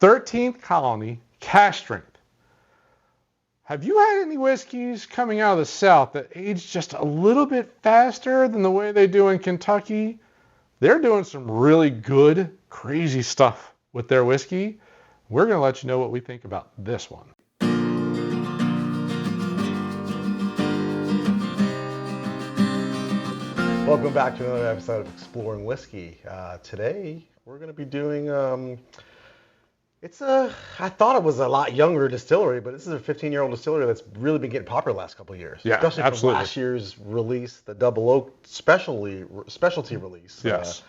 13th Colony Cask Strength. Have you had any whiskeys coming out of the South that age just a little bit faster than the way they do in Kentucky? They're doing some really good, crazy stuff with their whiskey. We're going to let you know what we think about this one. Welcome back to another episode of Exploring Whiskey. Today, we're going to be doing, I thought it was a lot younger distillery, but this is a 15-year-old distillery that's really been getting popular the last couple of years. Yeah, especially absolutely. from last year's release, the Double Oak specialty release. Yes.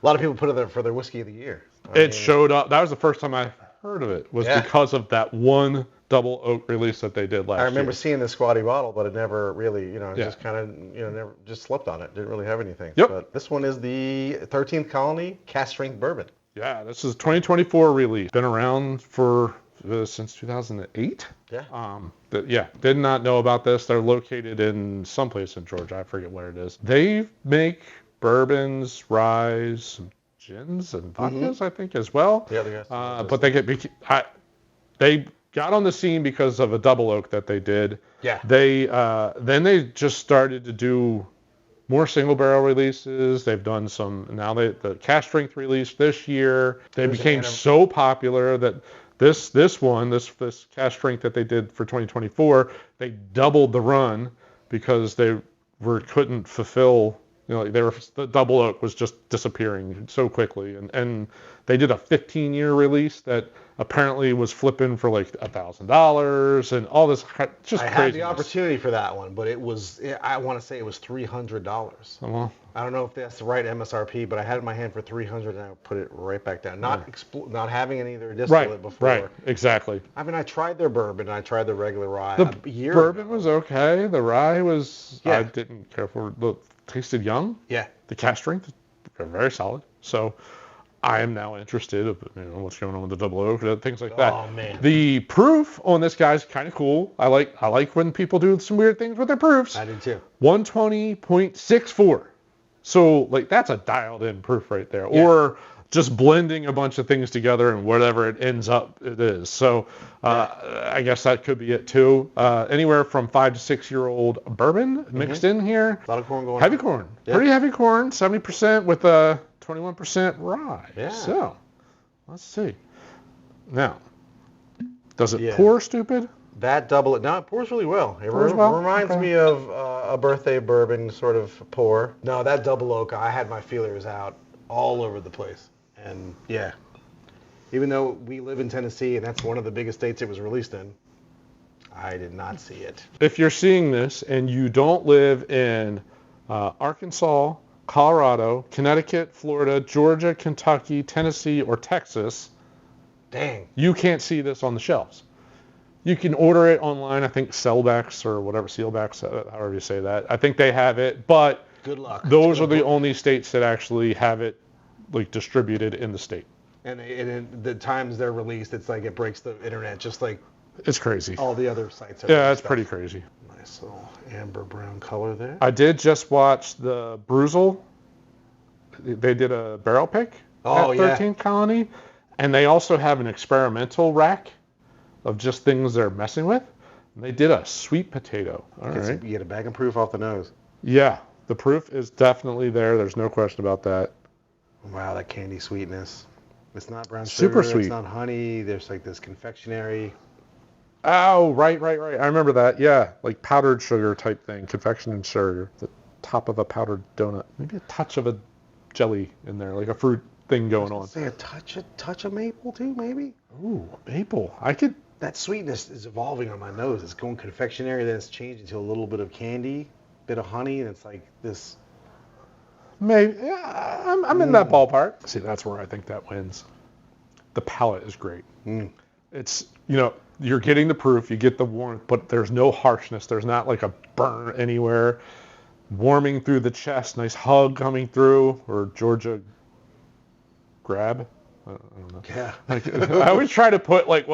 A lot of people put it there for their whiskey of the year. It showed up. That was the first time I heard of it, was because of that one Double Oak release that they did last year. I remember seeing the squatty bottle, but it never really, just kind of, never just slept on it. Didn't really have anything. Yep. But this one is the 13th Colony Cask Strength Bourbon. Yeah, this is a 2024 release. Been around for since 2008. Yeah. Did not know about this. They're located in someplace in Georgia. I forget where it is. They make bourbons, ryes, some gins, and vodkas, I think, as well. Yeah, they got but they got on the scene because of a Double Oak that they did. Yeah. Then they just started to do more single barrel releases. They've done some, now the Cask Strength release this year. They became so popular that this Cask Strength that they did for 2024, they doubled the run because they couldn't fulfill, the Double Oak was just disappearing so quickly. And they did a 15-year release that apparently was flipping for like $1,000 and all this just crazy. I had the opportunity for that one, but I want to say it was $300. Well, I don't know if that's the right MSRP, but I had it in my hand for $300 and I put it right back down. Not having any of their distillate before. Right, exactly. I mean, I tried their bourbon, I tried their regular rye The a year bourbon ago. was okay. The rye was, I didn't care for. Tasted young. Yeah. The Cask Strength, very solid. So I am now interested in what's going on with the Double Oak, things like that. Oh, man. The proof on this guy's kind of cool. I like when people do some weird things with their proofs. I do too. 120.64. So that's a dialed in proof right there. Yeah. Or just blending a bunch of things together and whatever it ends up it is. So I guess that could be it too. Anywhere from 5 to 6 year old bourbon mixed in here. A lot of corn going on. Heavy corn. Yeah. Pretty heavy corn. 70% with a 21% rye. Yeah. So let's see. Now, does it pour stupid? That it pours really well. It reminds me of a birthday bourbon sort of pour. No, that Double Oak, I had my feelers out all over the place. And even though we live in Tennessee and that's one of the biggest states it was released in, I did not see it. If you're seeing this and you don't live in Arkansas, Colorado, Connecticut, Florida, Georgia, Kentucky, Tennessee, or Texas, dang, you can't see this on the shelves. You can order it online, I think Sealbacks or whatever, Sealbacks, however you say that. I think they have it, but good luck. Those are the only states that actually have it distributed in the state. And the times they're released, it's like it breaks the internet, just like it's crazy. All the other sites. It's pretty crazy. Nice little amber brown color there. I did just watch the Bruzel. They did a barrel pick at 13th Colony, and they also have an experimental rack of just things they're messing with. And they did a sweet potato. All right. You get a bag and proof off the nose. Yeah, the proof is definitely there. There's no question about that. Wow, that candy sweetness. It's not brown sugar. Super sweet. It's not honey. There's this confectionery. Oh, right. I remember that. Yeah, like powdered sugar type thing, confectionery sugar. The top of a powdered donut. Maybe a touch of a jelly in there, like a fruit thing going on. Say a touch of maple too, maybe. Ooh, maple. That sweetness is evolving on my nose. It's going confectionery, then it's changed into a little bit of candy, bit of honey, and it's like this. Maybe. Yeah, I'm in that ballpark. See, that's where I think that wins. The palate is great. It's, you're getting the proof, you get the warmth, but there's no harshness. There's not like a burn anywhere. Warming through the chest, nice hug coming through, or Georgia grab. I don't know. Yeah. I always try to put what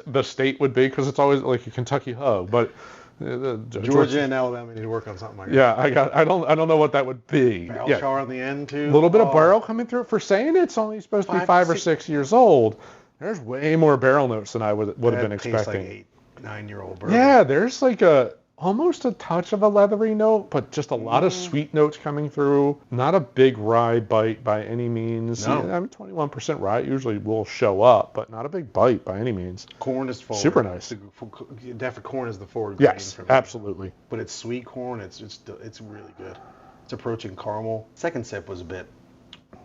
the state would be, because it's always like a Kentucky hug, but Georgia and Alabama need to work on something like that. Yeah, I don't know what that would be. Barrel char on the end too. A little bit of barrel coming through. For saying it's only supposed to be 5 or 6 years old, There's way more barrel notes than I would have been expecting. Tastes like 8-9-year-old bourbon. Yeah, there's like almost a touch of a leathery note, but just a lot of sweet notes coming through. Not a big rye bite by any means. No. Yeah, I mean, 21% rye usually will show up, but not a big bite by any means. Corn is forward. Super nice. Definitely corn is the forward grain. Yes, absolutely. But it's sweet corn. It's really good. It's approaching caramel. Second sip was a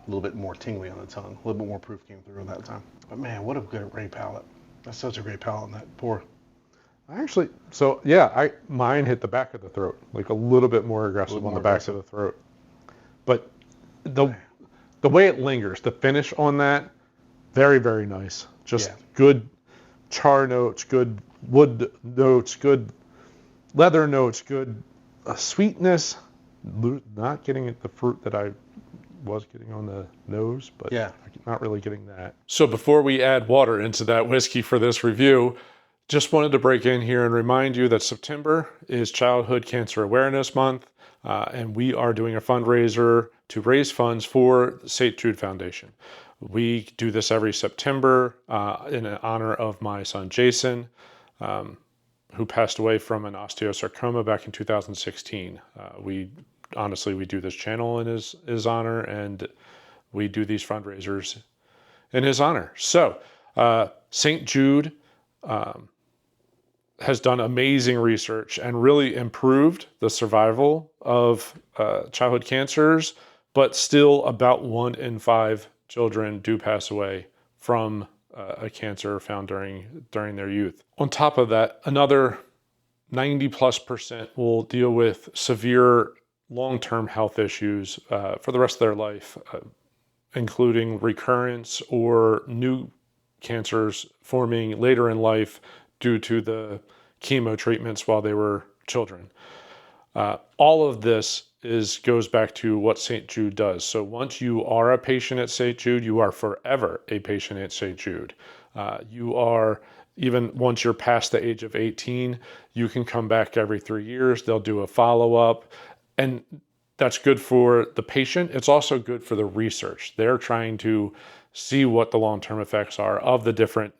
little bit more tingly on the tongue. A little bit more proof came through that time. But man, what a great palate. That's such a great palate in that pour. Actually, mine hit the back of the throat, like a little bit more aggressive on the back of the throat. But the way it lingers, the finish on that, very, very nice. Just good char notes, good wood notes, good leather notes, good sweetness. Not getting at the fruit that I was getting on the nose, but not really getting that. So before we add water into that whiskey for this review, just wanted to break in here and remind you that September is Childhood Cancer Awareness Month, and we are doing a fundraiser to raise funds for the St. Jude Foundation. We do this every September in honor of my son Jason, who passed away from an osteosarcoma back in 2016. We do this channel in his honor, and we do these fundraisers in his honor. So St. Jude has done amazing research and really improved the survival of childhood cancers, but still about 1 in 5 children do pass away from a cancer found during their youth. On top of that, another 90+% will deal with severe long-term health issues for the rest of their life, including recurrence or new cancers forming later in life due to the chemo treatments while they were children. All of this goes back to what St. Jude does. So once you are a patient at St. Jude, you are forever a patient at St. Jude. You are, even once you're past the age of 18, you can come back every 3 years. They'll do a follow-up, and that's good for the patient. It's also good for the research. They're trying to see what the long-term effects are of the different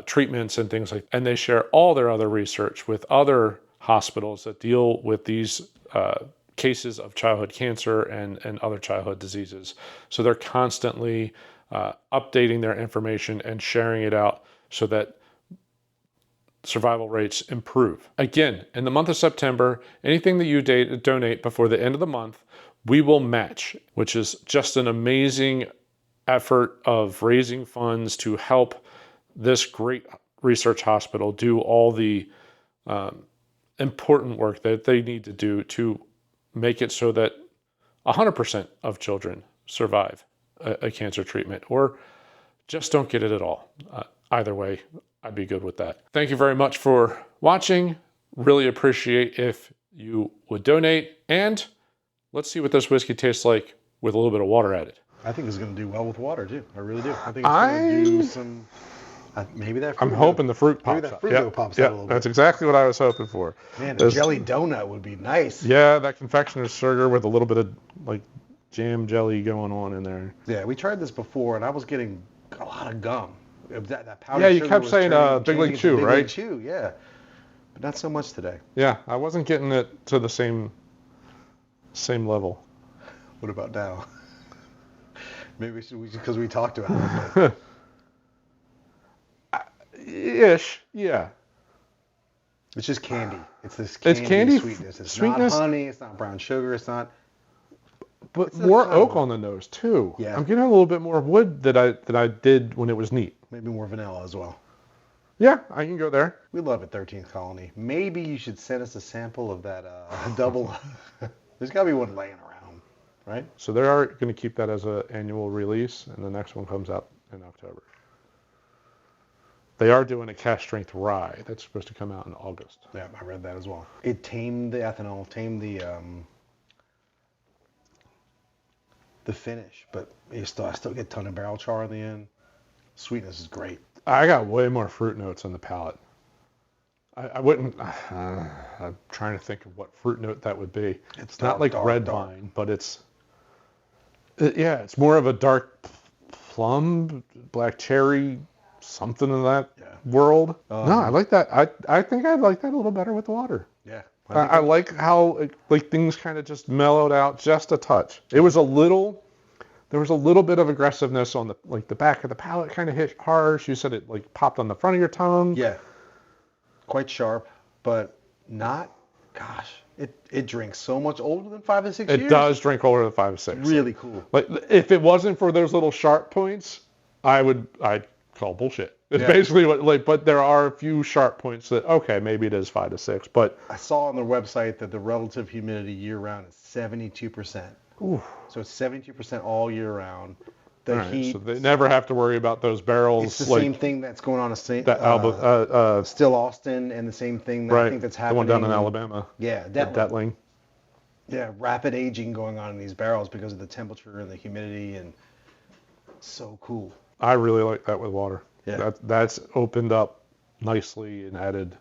treatments and things like that. And they share all their other research with other hospitals that deal with these cases of childhood cancer and other childhood diseases. So they're constantly updating their information and sharing it out so that survival rates improve. Again, in the month of September, anything that you donate before the end of the month, we will match, which is just an amazing effort of raising funds to help this great research hospital do all the important work that they need to do to make it so that 100% of children survive a cancer treatment or just don't get it at all. Either way, I'd be good with that. Thank you very much for watching. Really appreciate if you would donate, and let's see what this whiskey tastes like with a little bit of water added. I think it's going to do well with water too. I really do. I think it's going to do some. Maybe that. I'm hoping the fruit pops maybe that fruit pops out a little bit. That's exactly what I was hoping for. Man, a jelly donut would be nice. Yeah, that confectioner's sugar with a little bit of like jam jelly going on in there. Yeah, we tried this before, and I was getting a lot of gum. That powdered yeah, you sugar kept saying Big League Chew, right? Big League Chew, yeah. But not so much today. Yeah, I wasn't getting it to the same level. What about now? Maybe because we talked about it. Ish, yeah. It's just candy. It's this candy sweetness. It's sweetness. Not honey. It's not brown sugar. It's not. But more oak on the nose too. Yeah. I'm getting a little bit more wood that I did when it was neat. Maybe more vanilla as well. Yeah, I can go there. We love it, 13th Colony. Maybe you should send us a sample of that double. There's got to be one laying around, right? So they are going to keep that as an annual release, and the next one comes out in October. They are doing a cask strength rye that's supposed to come out in August. Yeah, I read that as well. It tamed the ethanol, tamed the finish, but I still get a ton of barrel char in the end. Sweetness is great. I got way more fruit notes on the palate. I wouldn't. I'm trying to think of what fruit note that would be. It's not like red vine, but it's more of a dark plum, black cherry something in that world. No, I like that. I think I'd like that a little better with the water. Yeah. I like how like things kind of just mellowed out just a touch. There was a little bit of aggressiveness on the back of the palate, kind of hit harsh. You said it like popped on the front of your tongue. Yeah. Quite sharp, but not. Gosh, it drinks so much older than 5 to 6 years. It does drink older than 5 to 6. Really cool. Like if it wasn't for those little sharp points, I'd call bullshit. It's basically what but there are a few sharp points that okay, maybe it is 5 to 6, but I saw on their website that the relative humidity year round is 72%. Ooh. So it's 72% all year round. The heat. So they never have to worry about those barrels. It's the same thing that's going on at Still Austin, and the same thing that I think that's happening. The one down in Alabama. Yeah, Detling. Yeah, rapid aging going on in these barrels because of the temperature and the humidity, and so cool. I really like that with water. Yeah. That's opened up nicely and added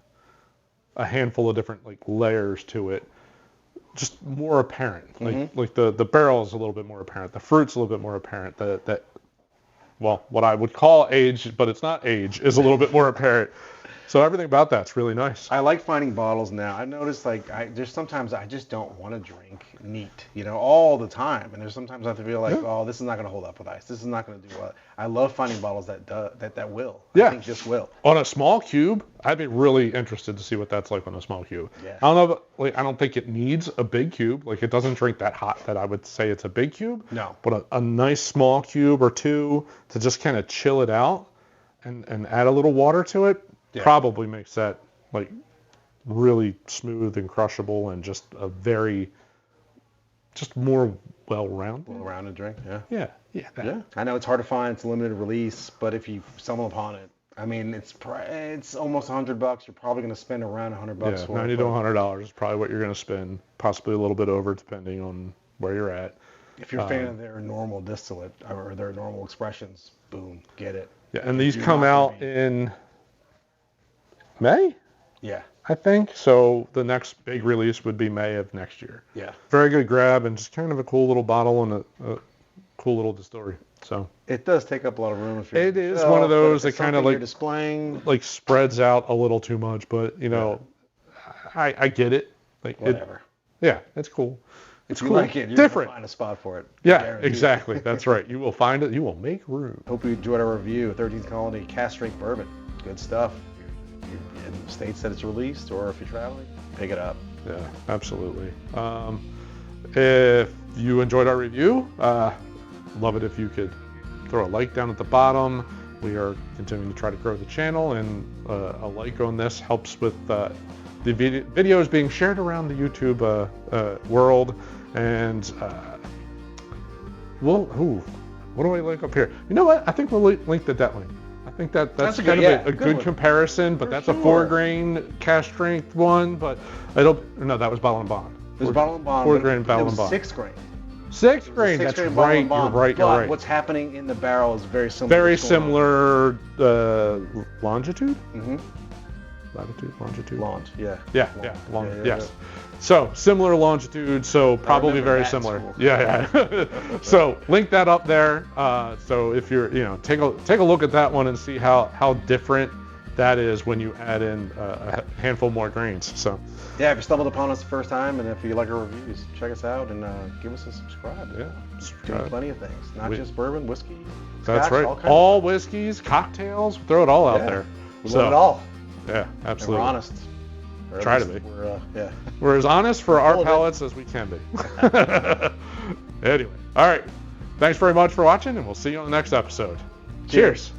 a handful of different like layers to it. Just more apparent. Like the barrel is a little bit more apparent. The fruit's a little bit more apparent. What I would call age, but it's not age, is a little bit more apparent. So everything about that's really nice. I like finding bottles now. I noticed there's sometimes I just don't want to drink neat, all the time. And there's sometimes I feel like, oh, this is not going to hold up with ice. This is not going to do well. I love finding bottles that will. Yeah. I think this will. On a small cube, I'd be really interested to see what that's like on a small cube. Yeah. I don't know, I don't think it needs a big cube. Like it doesn't drink that hot that I would say it's a big cube. No. But a nice small cube or two to just kind of chill it out and add a little water to it. Yeah. Probably makes that like really smooth and crushable and just more well-rounded. Well-rounded drink, yeah. Yeah. Yeah. I know it's hard to find. It's a limited release, but if you stumble upon it, I mean, it's almost $100. You're probably going to spend around $100 for it. $90 to $100 is probably what you're going to spend, possibly a little bit over depending on where you're at. If you're a fan of their normal distillate or their normal expressions, boom, get it. Yeah, and these come out in May? Yeah. I think. So the next big release would be May of next year. Yeah. Very good grab and just kind of a cool little bottle and a cool little distillery. So it does take up a lot of room. It is one of those that kind of like displaying, like spreads out a little too much, but I get it. Like whatever. It's cool. If you cool. Like it, you're different. Gonna find a spot for it. Yeah, exactly. That's right. You will find it. You will make room. Hope you enjoyed our review of 13th Colony Cask Strength Bourbon. Good stuff. You're in the states that it's released, or if you're traveling, pick it up. Yeah, absolutely. If you enjoyed our review, love it if you could throw a like down at the bottom. We are continuing to try to grow the channel, and a like on this helps with the videos being shared around the YouTube world. And what do I link up here? You know what? I think we'll link the Detling. I think that's kind of a good comparison, but that's a 4-grain cask strength one. But that was Bottle and Bond. There's Bottle and Bond. 4-grain Bottle and Bond. 6-grain. 6-grain. That's right. You're right. But what's happening in the barrel is very similar. Very similar longitude. Mm-hmm. Latitude, longitude. Longe, yeah. Yeah. Yes. So similar longitude, so probably very similar. Yeah. So link that up there. So if you're, take a look at that one and see how different that is when you add in a handful more grains. So. Yeah, if you stumbled upon us the first time, and if you like our reviews, check us out and give us a subscribe. Yeah, doing plenty of things, not just bourbon, whiskey. That's right. All whiskeys, cocktails, throw it all out there. We love it all. Yeah, absolutely. And we're honest. Try to be. We're as honest for our palates as we can be. Anyway, all right. Thanks very much for watching, and we'll see you on the next episode. Cheers.